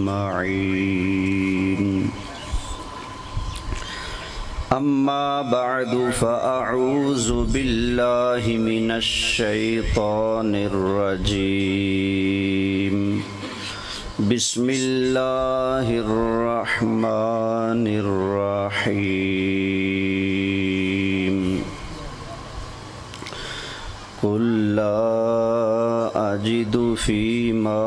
أجمعين. أما بعد فأعوذ بالله من الشيطان الرجيم. بسم الله الرحمن الرحيم. قل لا أجد فيما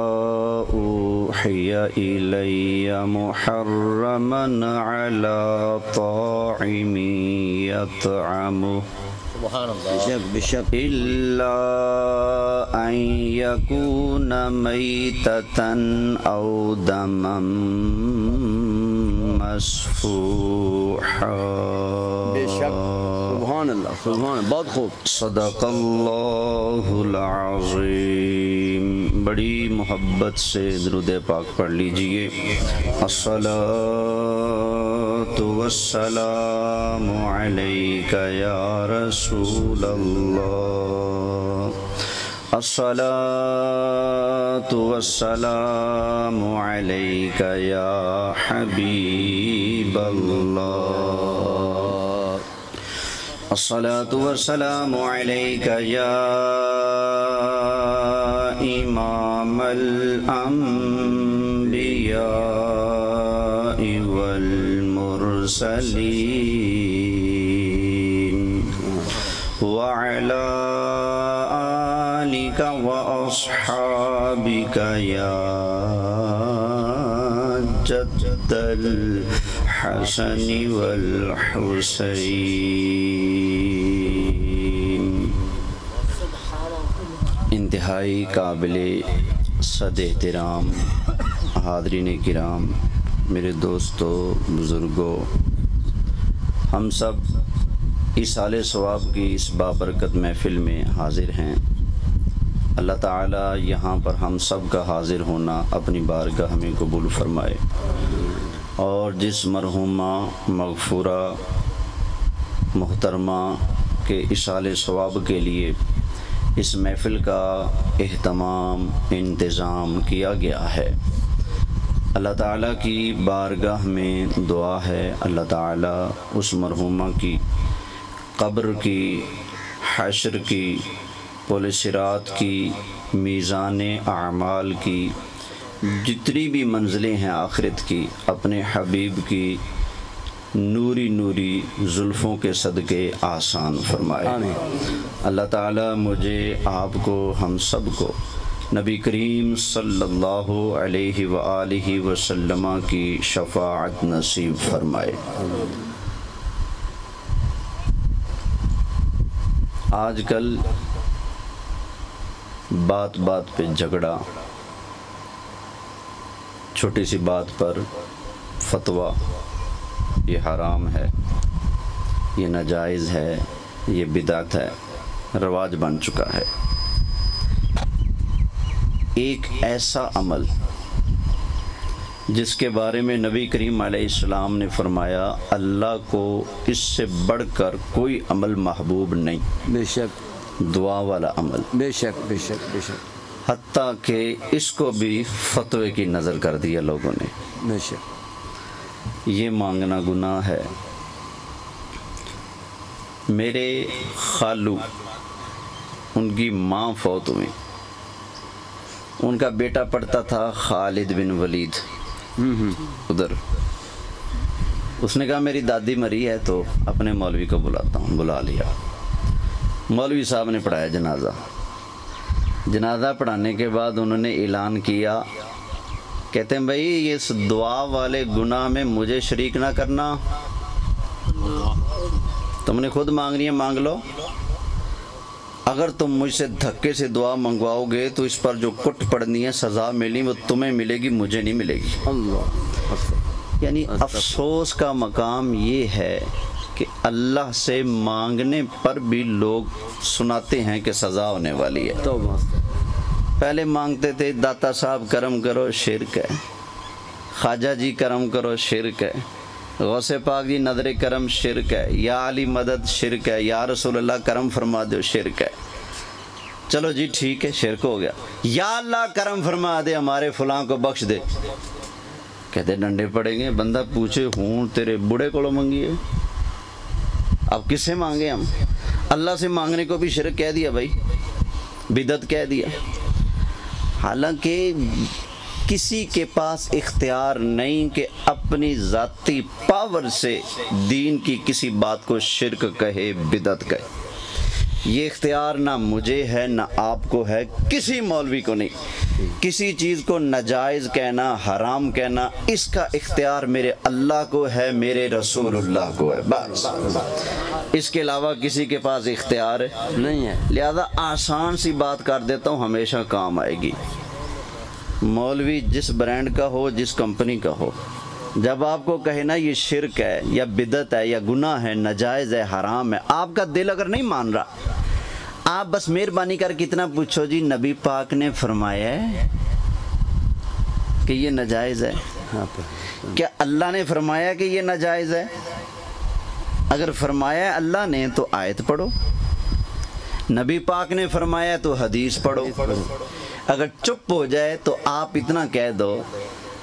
أوحي إلي محرما على طاعم يطعمه إلا أن يكون ميتة أو دما مسفوحا. سبحان اللہ، سبحان اللہ، بہت خوب. صدق اللہ العظیم. بڑی محبت سے درود پاک پڑھ لیجئے. الصلاۃ والسلام علیک یا رسول اللہ. الصلاۃ والسلام علیک یا حبیب اللہ. الصلاۃ والسلام علیک یا امام الانبیاء والمرسلین وعلی آلک واصحابک یا جد الحسن والحسین. انتہائی قابل صد احترام حاضرین کرام، میرے دوستو، بزرگوں، ہم سب ایصال ثواب کی اس بابرکت محفل میں حاضر ہیں. اللہ تعالیٰ یہاں پر ہم سب کا حاضر ہونا اپنی بارگاہ میں قبول فرمائے، اور جس مرحومہ مغفورہ محترمہ کے ایصال ثواب کے لیے اس محفل کا اہتمام انتظام کیا گیا ہے، اللہ تعالیٰ کی بارگاہ میں دعا ہے اللہ تعالیٰ اس مرحومہ کی قبر کی، حشر کی، پل صراط کی، میزان اعمال کی، جتنی بھی منزلیں ہیں آخرت کی، اپنے حبیب کی نوری نوری زلفوں کے صدقے آسان فرمائے. اللہ تعالیٰ مجھے، آپ کو، ہم سب کو نبی کریم صلی اللہ علیہ وآلہ وسلم کی شفاعت نصیب فرمائے. آج کل بات بات پہ جھگڑا، چھوٹی سی بات پر فتویٰ، یہ حرام ہے، یہ ناجائز ہے، یہ بدعت ہے، رواج بن چکا ہے. ایک ایسا عمل جس کے بارے میں نبی کریم علیہ السلام نے فرمایا اللہ کو اس سے بڑھ کر کوئی عمل محبوب نہیں. بے شک. دعا والا عمل. بے شک بے شک بے شک. حتیٰ کہ اس کو بھی فتوے کی نظر کر دیا لوگوں نے. بے شک. یہ مانگنا گناہ ہے. میرے خالو، ان کی ماں فوت ہوئی، ان کا بیٹا پڑھتا تھا خالد بن ولید ادھر. اس نے کہا میری دادی مری ہے تو اپنے مولوی کو بلاتا ہوں. بلا لیا. مولوی صاحب نے پڑھایا جنازہ پڑھانے کے بعد انہوں نے اعلان کیا، کہتے ہیں بھائی اس دعا والے گناہ میں مجھے شریک نہ کرنا، تم نے خود مانگنی ہے مانگ لو، اگر تم مجھ سے دھکے سے دعا منگواؤ گے تو اس پر جو کٹ پڑنی ہے، سزا ملی، وہ تمہیں ملے گی، مجھے نہیں ملے گی. اللہ. یعنی افسوس کا مقام یہ ہے کہ اللہ سے مانگنے پر بھی لوگ سناتے ہیں کہ سزا ہونے والی ہے. پہلے مانگتے تھے داتا صاحب کرم کرو، شرک ہے. خواجہ جی کرم کرو، شرک ہے. غوث پاک جی نظر کرم، شرک ہے. یا علی مدد، شرک ہے. یا رسول اللہ کرم فرما دو، شرک ہے. چلو جی ٹھیک ہے، شرک ہو گیا. یا اللہ کرم فرما دے، ہمارے فلاں کو بخش دے. کہتے ڈنڈے پڑیں گے. بندہ پوچھے ہوں تیرے بڑے کو منگیے, اب کس سے مانگے ہم؟ اللہ سے مانگنے کو بھی شرک کہہ دیا بھائی, بدعت کہہ دیا. حالانکہ کسی کے پاس اختیار نہیں کہ اپنی ذاتی پاور سے دین کی کسی بات کو شرک کہے, بدعت کہے. یہ اختیار نہ مجھے ہے نہ آپ کو ہے, کسی مولوی کو نہیں. کسی چیز کو ناجائز کہنا, حرام کہنا, اس کا اختیار میرے اللہ کو ہے, میرے رسول اللہ کو ہے, بس. اس کے علاوہ کسی کے پاس اختیار نہیں ہے. لہذا آسان سی بات کر دیتا ہوں, ہمیشہ کام آئے گی. مولوی جس برانڈ کا ہو, جس کمپنی کا ہو, جب آپ کو کہے نا یہ شرک ہے یا بدعت ہے یا گناہ ہے, ناجائز ہے, حرام ہے, آپ کا دل اگر نہیں مان رہا, آپ بس مہربانی کر کے اتنا پوچھو جی نبی پاک نے فرمایا ہے کہ یہ ناجائز ہے؟ کیا اللہ نے فرمایا کہ یہ ناجائز ہے؟ اگر فرمایا ہے اللہ نے تو آیت پڑھو, نبی پاک نے فرمایا تو حدیث پڑھو. اگر چپ ہو جائے تو آپ اتنا کہہ دو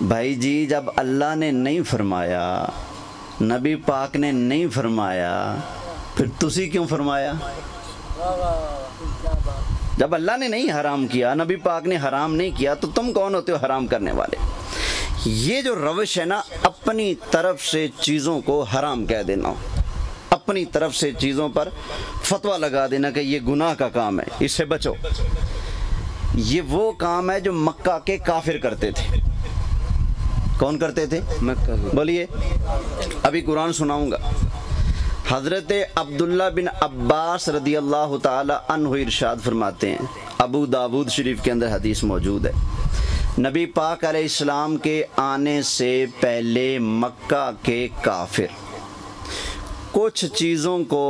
بھائی جی جب اللہ نے نہیں فرمایا, نبی پاک نے نہیں فرمایا, پھر تسی کیوں فرمایا؟ جب اللہ نے نہیں حرام کیا, نبی پاک نے حرام نہیں کیا, تو تم کون ہوتے ہو حرام کرنے والے؟ یہ جو روش ہے نا, اپنی طرف سے چیزوں کو حرام کہہ دینا, اپنی طرف سے چیزوں پر فتویٰ لگا دینا کہ یہ گناہ کا کام ہے, اس سے بچو. یہ وہ کام ہے جو مکہ کے کافر کرتے تھے. کون کرتے تھے؟ مکہ. بولیے, ابھی قرآن سناؤں گا. حضرت عبداللہ بن عباس رضی اللہ تعالی عنہ ارشاد فرماتے ہیں, ابو داود شریف کے اندر حدیث موجود ہے, نبی پاک علیہ السلام کے آنے سے پہلے مکہ کے کافر کچھ چیزوں کو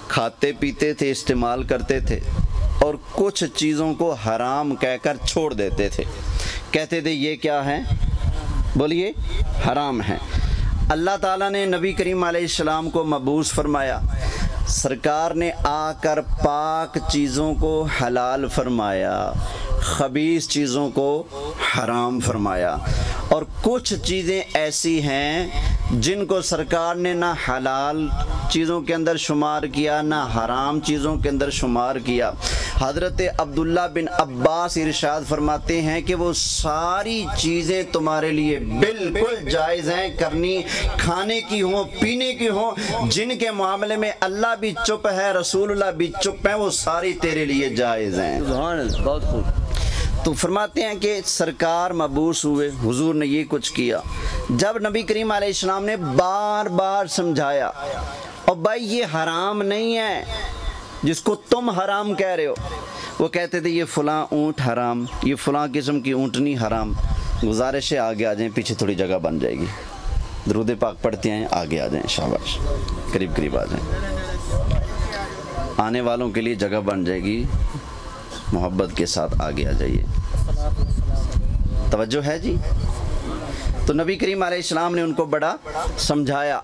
کھاتے پیتے تھے, استعمال کرتے تھے, اور کچھ چیزوں کو حرام کہہ کر چھوڑ دیتے تھے. کہتے تھے یہ کیا ہے؟ بولیے, حرام ہے. اللہ تعالیٰ نے نبی کریم علیہ السلام کو مبعوث فرمایا, سرکار نے آ کر پاک چیزوں کو حلال فرمایا, خبیث چیزوں کو حرام فرمایا. اور کچھ چیزیں ایسی ہیں جن کو سرکار نے نہ حلال چیزوں کے اندر شمار کیا نہ حرام چیزوں کے اندر شمار کیا. حضرت عبداللہ بن عباس ارشاد فرماتے ہیں کہ وہ ساری چیزیں تمہارے لیے بالکل جائز ہیں, کرنی کھانے کی ہوں, پینے کی ہوں, جن کے معاملے میں اللہ بھی چپ ہے, رسول اللہ بھی چپ ہے, وہ ساری تیرے لیے جائز ہیں. سبحان اللہ, بہت خوب. تو فرماتے ہیں کہ سرکار مبعوث ہوئے, حضور نے یہ کچھ کیا. جب نبی کریم علیہ السلام نے بار بار سمجھایا, اور بھائی یہ حرام نہیں ہے جس کو تم حرام کہہ رہے ہو, وہ کہتے تھے یہ فلاں اونٹ حرام, یہ فلاں قسم کی اونٹنی حرام. گزارش ہے آگے آ جائیں, پیچھے تھوڑی جگہ بن جائے گی. درود پاک پڑھتے ہیں, آگے آ جائیں, شاباش, قریب قریب آ جائیں. آنے والوں کے لیے جگہ بن جائے گی, محبت کے ساتھ آگے آ جائیے. توجہ ہے جی؟ تو نبی کریم علیہ السلام نے ان کو بڑا سمجھایا.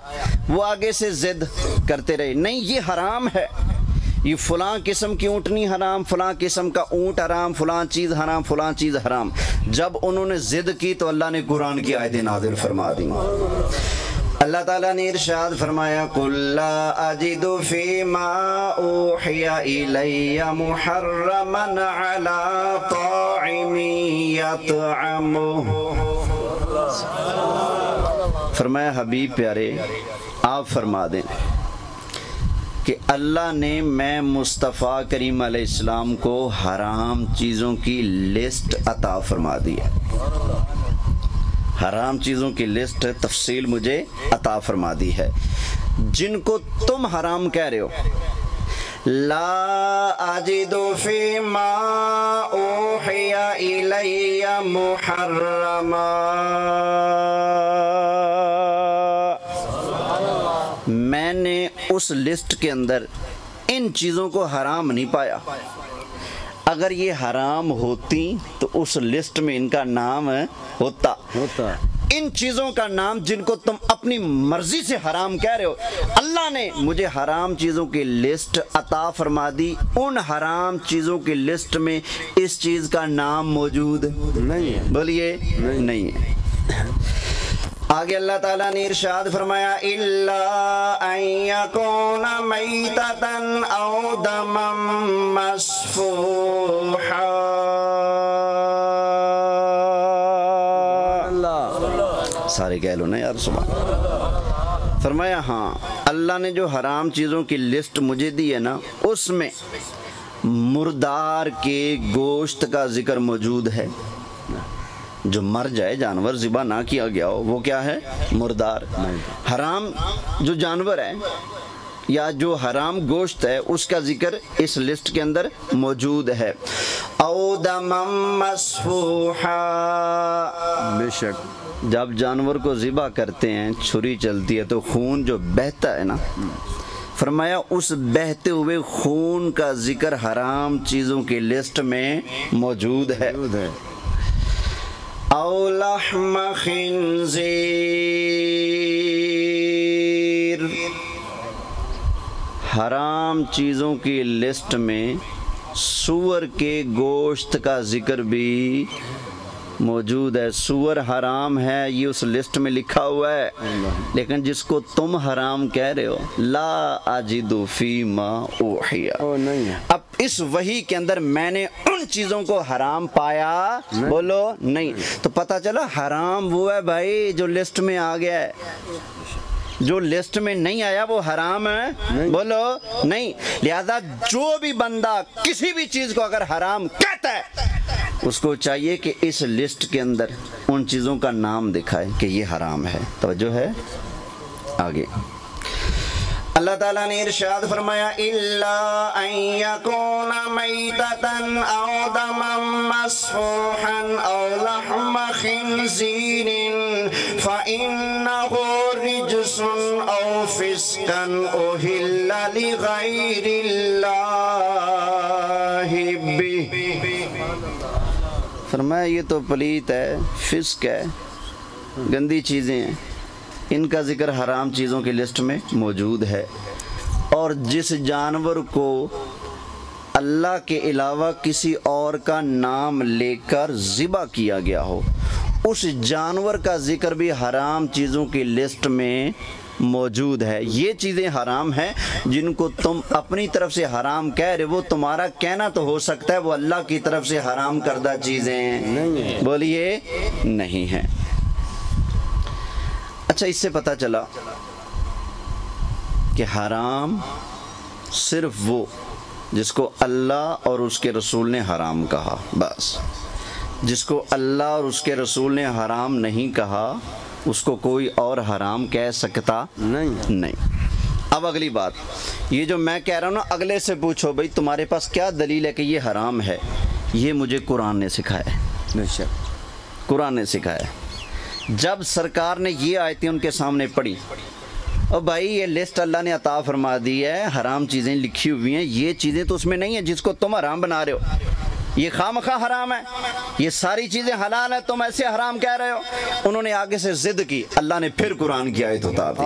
وہ آگے سے ضد کرتے رہے, نہیں یہ حرام ہے, یہ فلاں قسم کی اونٹنی حرام, فلاں قسم کا اونٹ حرام, فلاں چیز حرام, فلاں چیز حرام. جب انہوں نے ضد کی تو اللہ نے قرآن کی آیتیں نازل فرما دیں. اللہ تعالیٰ نے ارشاد فرمایا, قُلْ لَا أَجِدُ فِي مَا أُوحِيَ إِلَيَّ مُحَرَّمًا عَلَىٰ طَاعِمٍ يَطْعَمُهُ. فرمایا حبیب پیارے آپ فرما دیں کہ اللہ نے میں مصطفیٰ کریم علیہ السلام کو حرام چیزوں کی لسٹ عطا فرما دی ہے. حرام چیزوں کی لسٹ تفصیل مجھے عطا فرما دی ہے, جن کو تم حرام کہہ رہے ہو. لا اجد فی ما اوحی الی محرما, میں نے اس لسٹ کے اندر ان چیزوں کو حرام نہیں پایا. اگر یہ حرام ہوتی تو اس لسٹ میں ان کا نام ہوتا. ان چیزوں کا نام جن کو تم اپنی مرضی سے حرام کہہ رہے ہو, اللہ نے مجھے حرام چیزوں کی لسٹ عطا فرما دی. ان حرام چیزوں کی لسٹ میں اس چیز کا نام موجود نہیں ہے. بولیے نہیں ہے. آگے اللہ تعالیٰ نے ارشاد فرمایا الا ان یکون میتۃ او دما مسفوحا. سارے کہہ لو نا یار سبحان. فرمایا ہاں اللہ نے جو حرام چیزوں کی لسٹ مجھے دی ہے نا اس میں مردار کے گوشت کا ذکر موجود ہے. جو مر جائے جانور ذبح نہ کیا گیا ہو وہ کیا ہے؟ مردار. حرام جو جانور ہے یا جو حرام گوشت ہے اس کا ذکر اس لسٹ کے اندر موجود ہے. او دم مسفوحا. بے شک جب جانور کو ذبح کرتے ہیں چھری چلتی ہے تو خون جو بہتا ہے نا، فرمایا اس بہتے ہوئے خون کا ذکر حرام چیزوں کی لسٹ میں موجود ہے. او لحم خنزیر. حرام چیزوں کی لسٹ میں سور کے گوشت کا ذکر بھی موجود ہے. سور حرام ہے یہ اس لسٹ میں لکھا ہوا ہے، لیکن جس کو تم حرام کہہ رہے ہو لا اجد فیما اوحی، اب اس وحی کے اندر میں نے ان چیزوں کو حرام پایا بولو نہیں. تو پتہ چلا حرام وہ ہے بھائی جو لسٹ میں آ گیا ہے، جو لسٹ میں نہیں آیا وہ حرام ہے بولو نہیں. لہذا جو بھی بندہ کسی بھی چیز کو اگر حرام کہتا ہے اس کو چاہیے کہ اس لسٹ کے اندر ان چیزوں کا نام دکھائے کہ یہ حرام ہے. توجہ ہے آگے اللہ تعالیٰ نے ارشاد فرمایا الا ان یکون میتۃ او دما مسفوحا او لحم خنزیر فإنہ رجس او فسقا اہل لغیر اللہ بہ. فرمایا یہ تو پلیت ہے، فسق ہے، گندی چیزیں ہیں، ان کا ذکر حرام چیزوں کی لسٹ میں موجود ہے. اور جس جانور کو اللہ کے علاوہ کسی اور کا نام لے کر ذبح کیا گیا ہو اس جانور کا ذکر بھی حرام چیزوں کی لسٹ میں موجود ہے. یہ چیزیں حرام ہیں جن کو تم اپنی طرف سے حرام کہہ رہے، وہ تمہارا کہنا تو ہو سکتا ہے وہ اللہ کی طرف سے حرام کردہ چیزیں بولیے نہیں ہیں. اچھا اس سے پتہ چلا کہ حرام صرف وہ جس کو اللہ اور اس کے رسول نے حرام کہا، بس. جس کو اللہ اور اس کے رسول نے حرام نہیں کہا اس کو کوئی اور حرام کہہ سکتا نہیں. اب اگلی بات یہ جو میں کہہ رہا ہوں نا اگلے سے پوچھو بھئی تمہارے پاس کیا دلیل ہے کہ یہ حرام ہے؟ یہ مجھے قرآن نے سکھایا ہے. قرآن نے سکھایا ہے. جب سرکار نے یہ آیتیں ان کے سامنے پڑھی اور بھائی یہ لسٹ اللہ نے عطا فرما دی ہے، حرام چیزیں لکھی ہوئی ہیں، یہ چیزیں تو اس میں نہیں ہیں جس کو تم حرام بنا رہے ہو، یہ خامخواہ حرام ہے، یہ ساری چیزیں حلال ہیں، تم ایسے حرام کہہ رہے ہو. انہوں نے آگے سے ضد کی، اللہ نے پھر قرآن کی آیت اتار دی.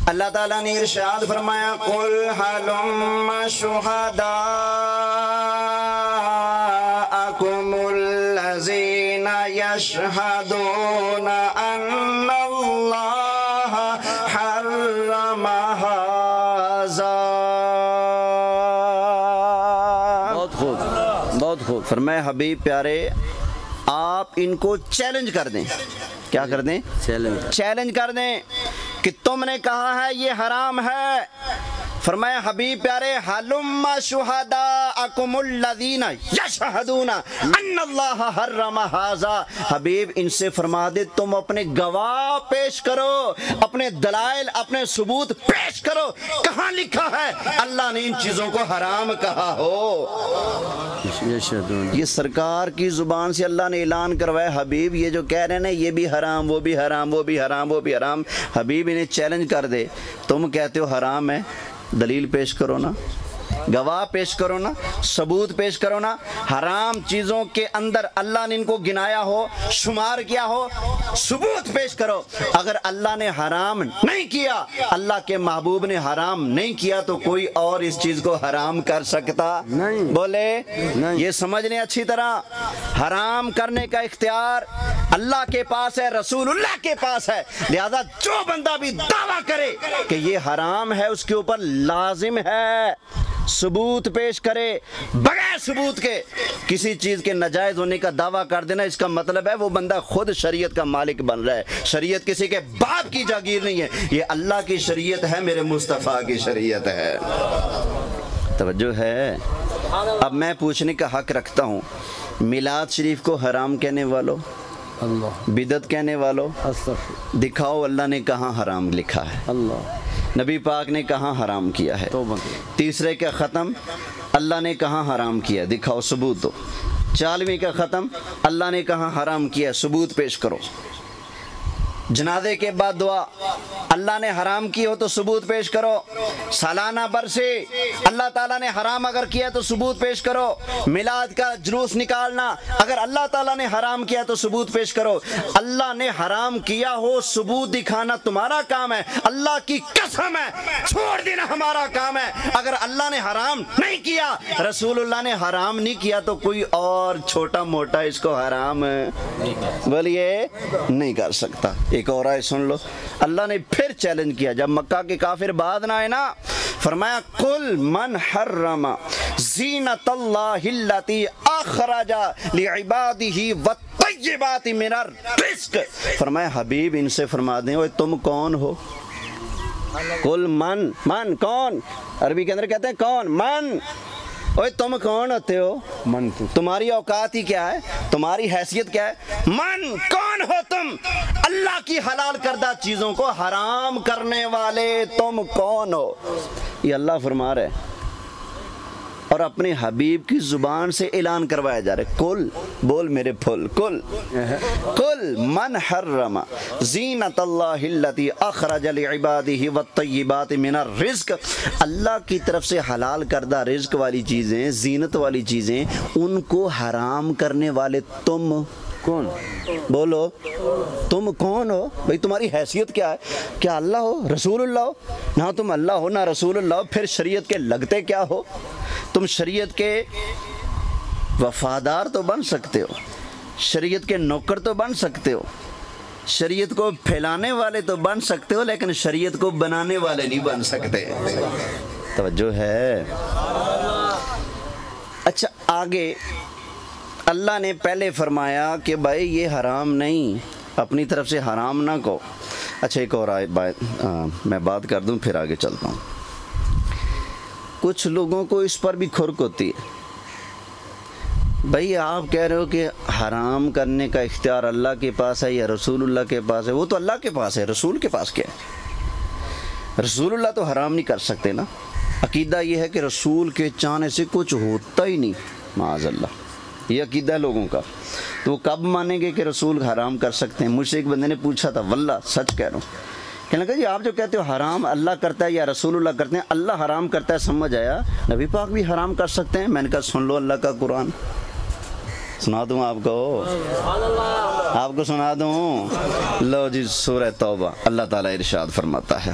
اللہ تعالیٰ نے ارشاد فرمایا قل ہلم شہداءکم الذین یشہدون ان اللہ حرم ھذا. بہت خوب. فرمایا حبیب پیارے آپ ان کو چیلنج کر دیں. کیا کر دیں؟ چیلنج کر دیں کہ تم نے کہا ہے یہ حرام ہے. فرمایا حبیب پیارے حلم شہداءکم الذین یشہدون ان اللہ حرم ھذا. حبیب ان سے فرما دے تم اپنے گواہ پیش کرو، اپنے دلائل اپنے ثبوت پیش کرو، کہاں لکھا ہے اللہ نے ان چیزوں کو حرام کہا ہو. یہ سرکار کی زبان سے اللہ نے اعلان کروایا حبیب یہ جو کہہ رہے ہیں نا یہ بھی حرام وہ بھی حرام وہ بھی حرام وہ بھی حرام. حبیب انہیں چیلنج کر دے تم کہتے ہو حرام ہے، دلیل پیش کرو نا، گواہ پیش کرو نا، ثبوت پیش کرو نا. حرام چیزوں کے اندر اللہ نے ان کو گنایا ہو، شمار کیا ہو، ثبوت پیش کرو. اگر اللہ نے حرام نہیں کیا، اللہ کے محبوب نے حرام نہیں کیا تو کوئی اور اس چیز کو حرام کر سکتا نہیں. بولے یہ سمجھ لیں اچھی طرح، حرام کرنے کا اختیار اللہ کے پاس ہے، رسول اللہ کے پاس ہے، لہذا جو بندہ بھی دعویٰ کرے کہ یہ حرام ہے اس کے اوپر لازم ہے ثبوت پیش کرے۔ بغیر ثبوت کے کسی چیز کے ناجائز ہونے کا دعویٰ کر دینا، اس کا مطلب ہے وہ بندہ خود شریعت کا مالک بن رہا ہے۔ شریعت کسی کے باپ کی جاگیر نہیں ہے، یہ اللہ کی شریعت ہے، میرے مصطفیٰ کی شریعت ہے۔ توجہ ہے؟ اب میں پوچھنے کا حق رکھتا ہوں، میلاد شریف کو حرام کہنے والوں، اللہ بدعت کہنے والوں، استغفر دکھاؤ اللہ نے کہاں حرام لکھا ہے، اللہ نبی پاک نے کہاں حرام کیا ہے، توبہ تیسرے کا ختم اللہ نے کہاں حرام کیا، دکھاؤ ثبوت دو، 40ویں کا ختم اللہ نے کہاں حرام کیا، ثبوت پیش کرو، جنازے کے بعد دعا اللہ نے حرام کی ہو تو ثبوت پیش کرو، سالانہ برسے اللہ تعالیٰ نے حرام اگر کیا تو ثبوت پیش کرو، میلاد کا جلوس نکالنا اگر اللہ تعالیٰ نے حرام کیا تو ثبوت پیش کرو۔ اللہ نے حرام کیا ہو ثبوت دکھانا تمہارا کام ہے، اللہ کی قسم ہے چھوڑ دینا ہمارا کام ہے۔ اگر اللہ نے حرام نہیں کیا، رسول اللہ نے حرام نہیں کیا، تو کوئی اور چھوٹا موٹا اس کو حرام بولیے نہیں کر سکتا۔ ایک اور آئے سن لو، اللہ نے پھر چیلنج کیا جب مکہ کے کافر بعد نہ آئے نا، فرمایا قل من حرم زینت اللہ التی اخرج لعبادہ والطیبات من الرزق، فرمایا حبیب ان سے فرما دیں اوے تم کون ہو؟ قل من کون، عربی کے اندر کہتے ہیں کون، من، اوے تم کون ہوتے ہو؟ من تو تمہاری اوقات ہی کیا ہے، تمہاری حیثیت کیا ہے؟ من کون ہو تم؟ اللہ کی حلال کردہ چیزوں کو حرام کرنے والے تم کون ہو؟ یہ اللہ فرما رہے ہیں اور اپنے حبیب کی زبان سے اعلان کروایا جا رہا ہے، کل بول میرے پھول، کل من حرم زینت اللہ التی اخرج لعبادہ والطیبات من الرزق، اللہ کی طرف سے حلال کردہ رزق والی چیزیں، زینت والی چیزیں، ان کو حرام کرنے والے تم کون؟ بولو تم کون ہو بھئی؟ تمہاری حیثیت کیا ہے؟ کیا اللہ ہو، رسول اللہ ہو؟ نہ تم اللہ ہو نہ رسول اللہ ہو، پھر شریعت کے لگتے کیا ہو؟ تم شریعت کے وفادار تو بن سکتے ہو، شریعت کے نوکر تو بن سکتے ہو، شریعت کو پھیلانے والے تو بن سکتے ہو، لیکن شریعت کو بنانے والے نہیں بن سکتے۔ توجہ ہے؟ اچھا آگے اللہ نے پہلے فرمایا کہ بھائی یہ حرام نہیں، اپنی طرف سے حرام نہ کہو۔ اچھا ایک اور میں بات کر دوں پھر آگے چلتا ہوں۔ کچھ لوگوں کو اس پر بھی کھرک ہوتی ہے، بھائی آپ کہہ رہے ہو کہ حرام کرنے کا اختیار اللہ کے پاس ہے یا رسول اللہ کے پاس ہے؟ وہ تو اللہ کے پاس ہے، رسول کے پاس کیا ہے؟ رسول اللہ تو حرام نہیں کر سکتے نا۔ عقیدہ یہ ہے کہ رسول کے چاہنے سے کچھ ہوتا ہی نہیں، معاذ اللہ، یہ عقیدہ ہے لوگوں کا۔ تو وہ کب مانیں گے کہ رسول حرام کر سکتے ہیں؟ مجھ سے ایک بندے نے پوچھا تھا، واللہ سچ کہہ رہا ہوں، کہنے لگا جی آپ جو کہتے ہو حرام اللہ کرتا ہے یا رسول اللہ کرتے ہیں، اللہ حرام کرتا ہے سمجھ آیا، نبی پاک بھی حرام کر سکتے ہیں؟ میں نے کہا سن لو اللہ کا قرآن، سنا دوں آپ کو، آپ کو سنا دوں؟ لو جی سورہ توبہ اللہ تعالیٰ ارشاد فرماتا ہے،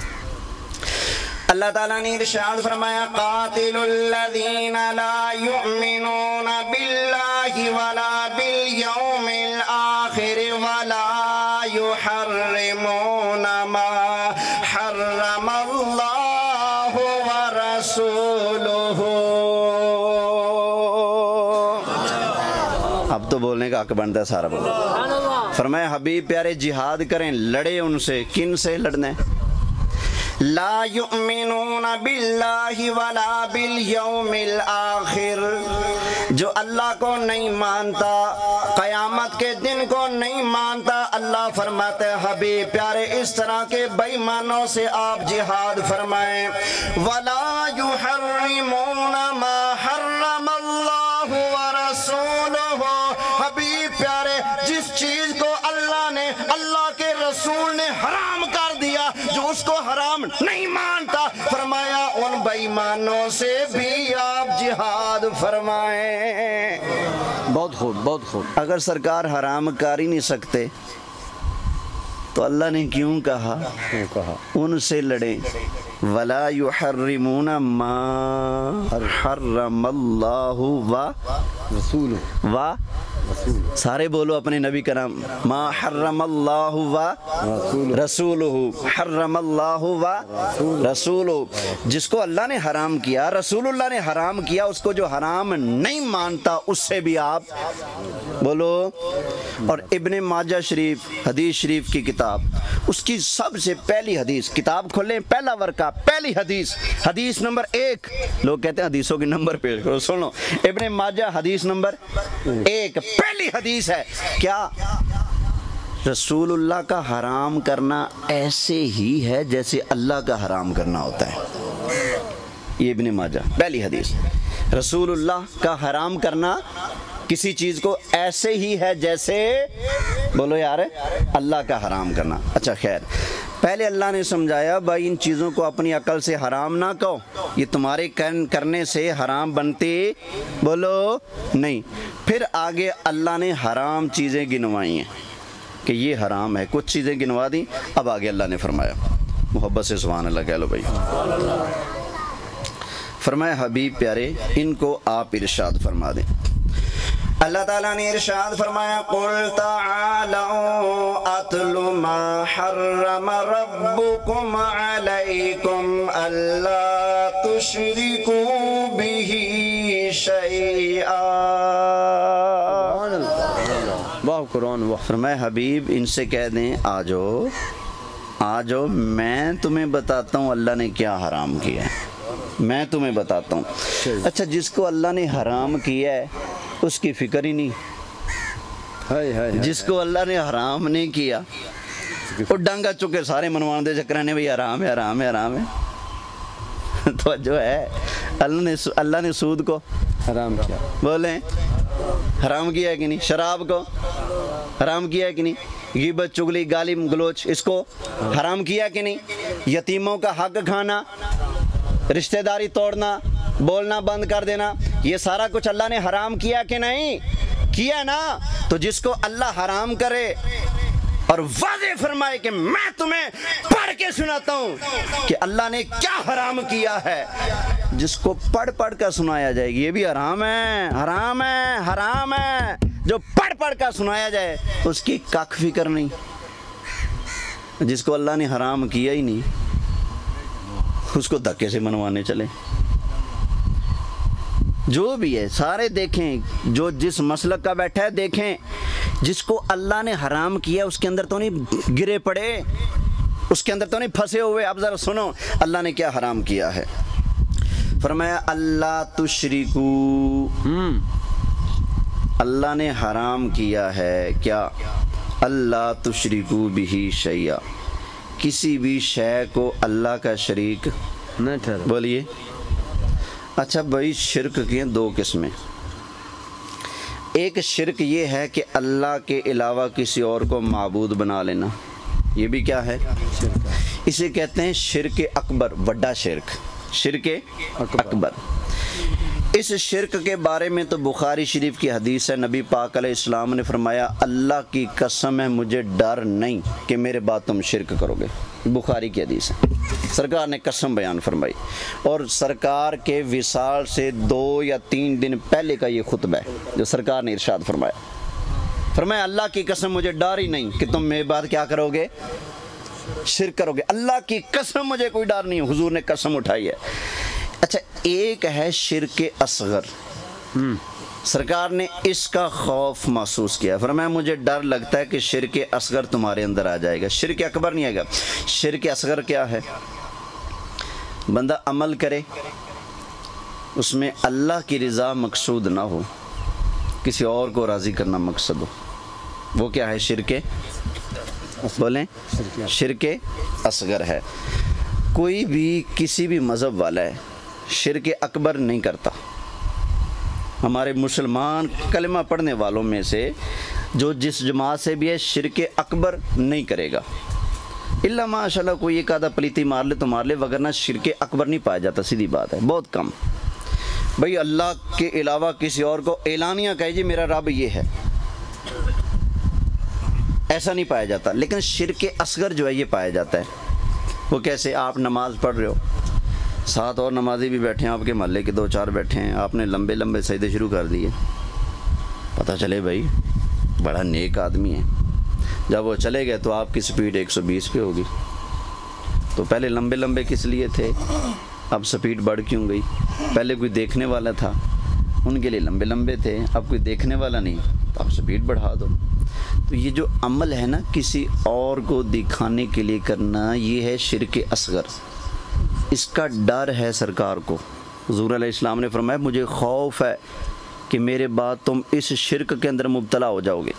اللہ تعالیٰ نے ارشاد فرمایا قاتل الذین لا یؤمنون باللہ ولا بالیوم الآخر ولا یحرمون ما حرم اللہ ورسولہ۔ اب تو بولنے کا حق بنتا ہے سارا بولو۔ فرمایا حبیب پیارے جہاد کریں، لڑے ان سے، کن سے لڑنا ہے؟ لا یؤمنون باللہ ولا بالیوم الآخر، جو اللہ کو نہیں مانتا، قیامت کے دن کو نہیں مانتا، اللہ فرماتے ہیں حبیب پیارے اس طرح کے بے ایمانوں سے آپ جہاد فرمائیں۔ ولا یحرمون ما حرم اللہ ورسولہ، حبیب پیارے جس چیز کو اللہ نے، اللہ کے رسول نے حرام کر دیا، جو اس کو حرام نہیں مانتا، فرمایا ان بے ایمانوں سے بھی آپ جہاد فرمائیں۔ بہت خوب بہت خوب۔ اگر سرکار حرام کر ہی نہیں سکتے تو اللہ نے کیوں کہا ان سے لڑیں؟ ولا یحرمون ما حرم اللہ و سارے بولو اپنے نبی کا نام، ما حرم اللہ و رسولہ، حرم اللہ و رسولہ، جس کو اللہ نے حرام کیا، رسول اللہ نے حرام کیا، اس کو جو حرام نہیں مانتا اس سے بھی آپ بولو۔ اور ابن ماجہ شریف حدیث شریف کی کتاب، اس کی سب سے پہلی حدیث، کتاب کھولیں پہلا ورقہ، پہلی حدیث، حدیث نمبر 1، لوگ کہتے ہیں حدیثوں کے نمبر پیش کرو، سنو، ابن ماجہ حدیث نمبر 1، پہلی حدیث ہے کیا؟ رسول اللہ کا حرام کرنا ایسے ہی ہے جیسے اللہ کا حرام کرنا ہوتا ہے۔ یہ ابن ماجہ پہلی حدیث، رسول اللہ کا حرام کرنا کسی چیز کو ایسے ہی ہے جیسے بولو یار اللہ کا حرام کرنا۔ اچھا خیر، پہلے اللہ نے سمجھایا بھائی ان چیزوں کو اپنی عقل سے حرام نہ کہو، یہ تمہارے کرنے سے حرام بنتے بولو نہیں۔ پھر آگے اللہ نے حرام چیزیں گنوائی ہیں کہ یہ حرام ہے، کچھ چیزیں گنوا دیں، اب آگے اللہ نے فرمایا، محبت سے سبحان اللہ کہہ لو بھائی، فرمایا حبیب پیارے ان کو آپ ارشاد فرما دیں۔ اللہ تعالیٰ نے ارشاد فرمایا قُلْ تَعَالَوْا أَتْلُ مَا حَرَّمَ رَبُّكُمْ عَلَيْكُمْ أَلَّا تُشْرِكُوا بِهِ شَيْئًا۔ فرمایا حبیب ان سے کہہ دیں آ جاؤ میں تمہیں بتاتا ہوں اللہ نے کیا حرام کیا ہے، میں تمہیں بتاتا ہوں۔ اچھا جس کو اللہ نے حرام کیا ہے اس کی فکر ہی نہیں، جس کو اللہ نے حرام نہیں کیا وہ ڈانگا چکے سارے منوان دے چکرانے بھئی حرام ہے حرام ہے حرام ہے۔ تو جو ہے اللہ نے سود کو حرام کیا، بولیں حرام کیا ہے کہ نہیں، شراب کو حرام کیا ہے کہ نہیں، غیبت چغلی گالی گلوچ اس کو حرام کیا کہ نہیں، یتیموں کا حق کھانا، رشتہ داری توڑنا، بولنا بند کر دینا، یہ سارا کچھ اللہ نے حرام کیا کہ نہیں کیا نا۔ تو جس کو اللہ حرام کرے اور واضح فرمائے کہ میں تمہیں پڑھ کے سناتا ہوں کہ اللہ نے کیا حرام کیا ہے، جس کو پڑھ کر سنایا جائے گی یہ بھی حرام ہے حرام ہے حرام ہے، جو پڑھ کر سنایا جائے اس کی کاک فکر نہیں، جس کو اللہ نے حرام کیا ہی نہیں اس کو دھکے سے منوانے چلے۔ جو بھی ہے سارے دیکھیں، جو جس مسلک کا بیٹھا ہے دیکھیں، جس کو اللہ نے حرام کیا اس کے اندر تو نہیں گرے پڑے، اس کے اندر تو نہیں پھنسے ہوئے۔ اب ذرا سنو اللہ نے کیا حرام کیا ہے، فرمایا اللہ تشرکو، اللہ نے حرام کیا ہے کیا، اللہ تشرکو بہ شیئا، کسی بھی شے کو اللہ کا شریک نہ ٹھہرا۔ بولیے اچھا بھائی شرک کی دو قسمیں، ایک شرک یہ ہے کہ اللہ کے علاوہ کسی اور کو معبود بنا لینا، یہ بھی کیا ہے، اسے کہتے ہیں شرک اکبر، بڑا شرک، شرک اکبر۔ اس شرک کے بارے میں تو بخاری شریف کی حدیث ہے، نبی پاک علیہ السلام نے فرمایا اللہ کی قسم ہے مجھے ڈر نہیں کہ میرے بعد تم شرک کرو گے، بخاری کی حدیث ہے، سرکار نے قسم بیان فرمائی، اور سرکار کے وصال سے 2 یا 3 دن پہلے کا یہ خطبہ ہے جو سرکار نے ارشاد فرمایا اللہ کی قسم مجھے ڈر ہی نہیں کہ تم میرے بعد کیا کرو گے، شرک کرو گے، اللہ کی قسم مجھے کوئی ڈر نہیں، حضور نے قسم اٹھائی ہے۔ اچھا ایک ہے شرک اصغر، سرکار نے اس کا خوف محسوس کیا، فرمایا مجھے ڈر لگتا ہے کہ شرک اصغر تمہارے اندر آ جائے گا، شرک اکبر نہیں آئے گا۔ شرک اصغر کیا ہے، بندہ عمل کرے اس میں اللہ کی رضا مقصود نہ ہو، کسی اور کو راضی کرنا مقصد ہو، وہ کیا ہے، شرک بولیں شرک اصغر ہے۔ کوئی بھی کسی بھی مذہب والا ہے شرک اکبر نہیں کرتا، ہمارے مسلمان کلمہ پڑھنے والوں میں سے جو جس جماعت سے بھی ہے شرک اکبر نہیں کرے گا، اللہ ماشاءاللہ کوئی ایک آدھا پلیتی مار لے تو مار لے، وگرنہ شرک اکبر نہیں پایا جاتا، سیدھی بات ہے، بہت کم۔ بھئی اللہ کے علاوہ کسی اور کو اعلانیہ کہے جی میرا رب یہ ہے، ایسا نہیں پایا جاتا، لیکن شرک اصغر جو ہے یہ پایا جاتا ہے۔ وہ کیسے، آپ نماز پڑھ رہے ہو، 7 اور نمازی بھی بیٹھے ہیں آپ کے محلے کے، 2-4 بیٹھے ہیں، آپ نے لمبے لمبے سجدے شروع کر دیے، پتہ چلے بھائی بڑا نیک آدمی ہے. جب وہ چلے گئے تو آپ کی سپیڈ 120 پہ ہوگی. تو پہلے لمبے لمبے کس لیے تھے, اب سپیڈ بڑھ کیوں گئی؟ پہلے کوئی دیکھنے والا تھا, ان کے لیے لمبے لمبے تھے, اب کوئی دیکھنے والا نہیں تو آپ سپیڈ بڑھا دو. تو یہ جو عمل ہے نا کسی اور کو دکھانے کے لیے کرنا, یہ ہے شرک اصغر. اس کا ڈر ہے سرکار کو. حضور علیہ السلام نے فرمایا مجھے خوف ہے کہ میرے بعد تم اس شرک کے اندر مبتلا ہو جاؤ گے.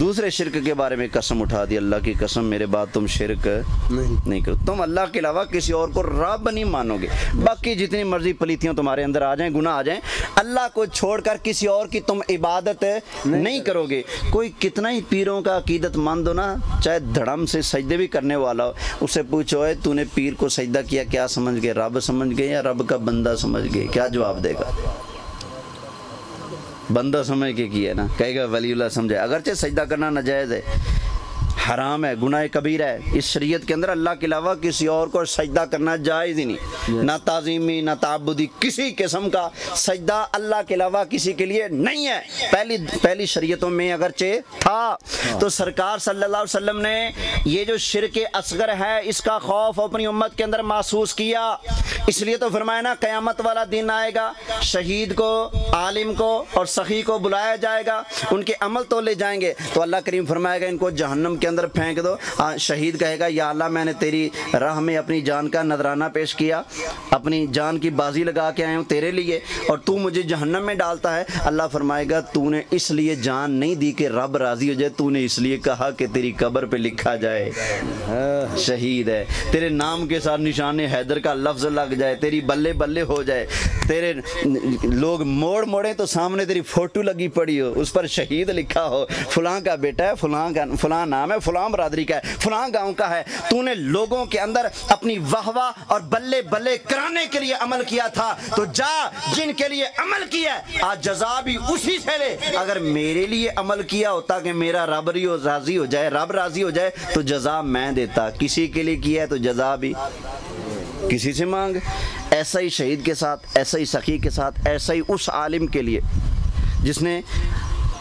دوسرے شرک کے بارے میں قسم اٹھا دی, اللہ کی قسم میرے بعد تم شرک نہیں کرو. تم اللہ کے علاوہ کسی اور کو رب نہیں مانو گے. باقی جتنی مرضی پلیتیاں تمہارے اندر آ جائیں, گناہ آ جائیں, اللہ کو چھوڑ کر کسی اور کی تم عبادت نہیں کرو گے. کوئی کتنا ہی پیروں کا عقیدت مند ہو نا, چاہے دھڑم سے سجدے بھی کرنے والا ہو, اس سے پوچھو ہے تو نے پیر کو سجدہ کیا کیا سمجھ گئے, رب سمجھ گئے یا رب کا بندہ سمجھ گئے؟ کیا جواب دے گا؟ بندہ سمجھ کے کیا ہے نا, کہے گا ولی اللہ سمجھے. اگرچہ سجدہ کرنا ناجائز ہے, حرام ہے, گناہ کبیرہ ہے. اس شریعت کے اندر اللہ کے علاوہ کسی اور کو سجدہ کرنا جائز ہی نہیں. نہ تعظیمی نہ تعبدی, کسی قسم کا سجدہ اللہ کے علاوہ کسی کے لیے نہیں ہے. پہلی شریعتوں میں اگرچہ تھا. تو سرکار صلی اللہ علیہ وسلم نے یہ جو شرک اصغر ہے اس کا خوف اپنی امت کے اندر محسوس کیا. اس لیے تو فرمایا نا قیامت والا دن آئے گا, شہید کو, عالم کو اور سخی کو بلایا جائے گا, ان کے عمل تو لے جائیں گے. تو اللہ کریم فرمائے گا ان کو جہنم کے اندر پھینک دو. شہید کہے گا یا اللہ میں نے تیری راہ میں اپنی جان کا نذرانہ پیش کیا, اپنی جان کی بازی لگا کے آیا ہوں تیرے لیے, اور تو مجھے جہنم میں ڈالتا ہے. اللہ فرمائے گا تو نے اس لیے جان نہیں دی کہ رب راضی ہو جائے, تو نے اس لیے کہا کہ تیری قبر پہ لکھا جائے شہید ہے, تیرے نام کے ساتھ نشان حیدر کا لفظ لگ جائے, تیری بلے بلے ہو جائے, تیرے لوگ موڑ موڑے تو سامنے تیری فوٹو لگی پڑی ہو, اس پر شہید لکھا ہو, فلاں کا بیٹا ہے, فلاں نام ہے, فلاں برادری کا ہے, فلاں گاؤں کا ہے. تو نے لوگوں کے اندر اپنی واہ واہ اور بلے بلے کرانے کے لیے عمل کیا تھا, تو جا جن کے لیے عمل کیا آج جزا بھی اسی سے لے. اگر میرے لیے عمل کیا ہوتا کہ میرا رب راضی ہو جائے, رب راضی ہو جائے تو جزا میں دیتا. کسی کے لیے کیا ہے تو جزا بھی کسی سے مانگ. ایسا ہی شہید کے ساتھ, ایسا ہی سخی کے ساتھ, ایسا ہی اس عالم کے لیے جس نے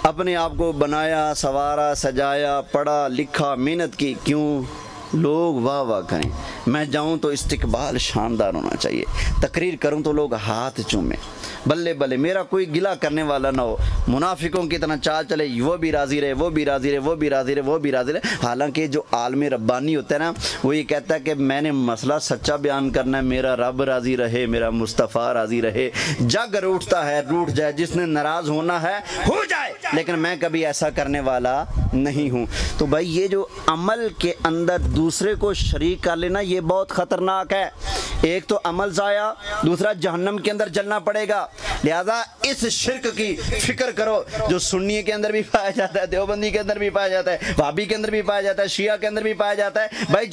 اپنے آپ کو بنایا, سوارا, سجایا, پڑھا, لکھا, محنت کی. کیوں؟ لوگ واہ واہ کریں. میں جاؤں تو استقبال شاندار ہونا چاہیے, تقریر کروں تو لوگ ہاتھ چومیں, بلے بلے, میرا کوئی گلہ کرنے والا نہ ہو. منافقوں کی طرح چال چلے, وہ بھی راضی رہے, وہ بھی راضی رہے, وہ بھی راضی رہے, وہ بھی راضی رہے. حالانکہ جو عالم ربانی ہوتا ہے نا, وہ یہ کہتا ہے کہ میں نے مسئلہ سچا بیان کرنا ہے, میرا رب راضی رہے, میرا مصطفیٰ راضی رہے. جگ روٹتا ہے روٹ جائے, جس نے ناراض ہونا ہے ہو جائے, لیکن میں کبھی ایسا کرنے والا نہیں ہوں. تو بھائی یہ جو عمل کے اندر دوسرے کو شریک کر لینا یہ بہت خطرناک ہے. ایک تو عمل ضائع, دوسرا جہنم کے اندر جلنا پڑے گا. لہذا اس شرک کی فکر کرو جو سنی کے اندر بھی پایا جاتا ہے, دیوبندی کے اندر بھی پایا جاتا ہے, وہابی کے اندر بھی پایا جاتا ہے, شیعہ کے اندر بھی پایا جاتا ہے. بھائی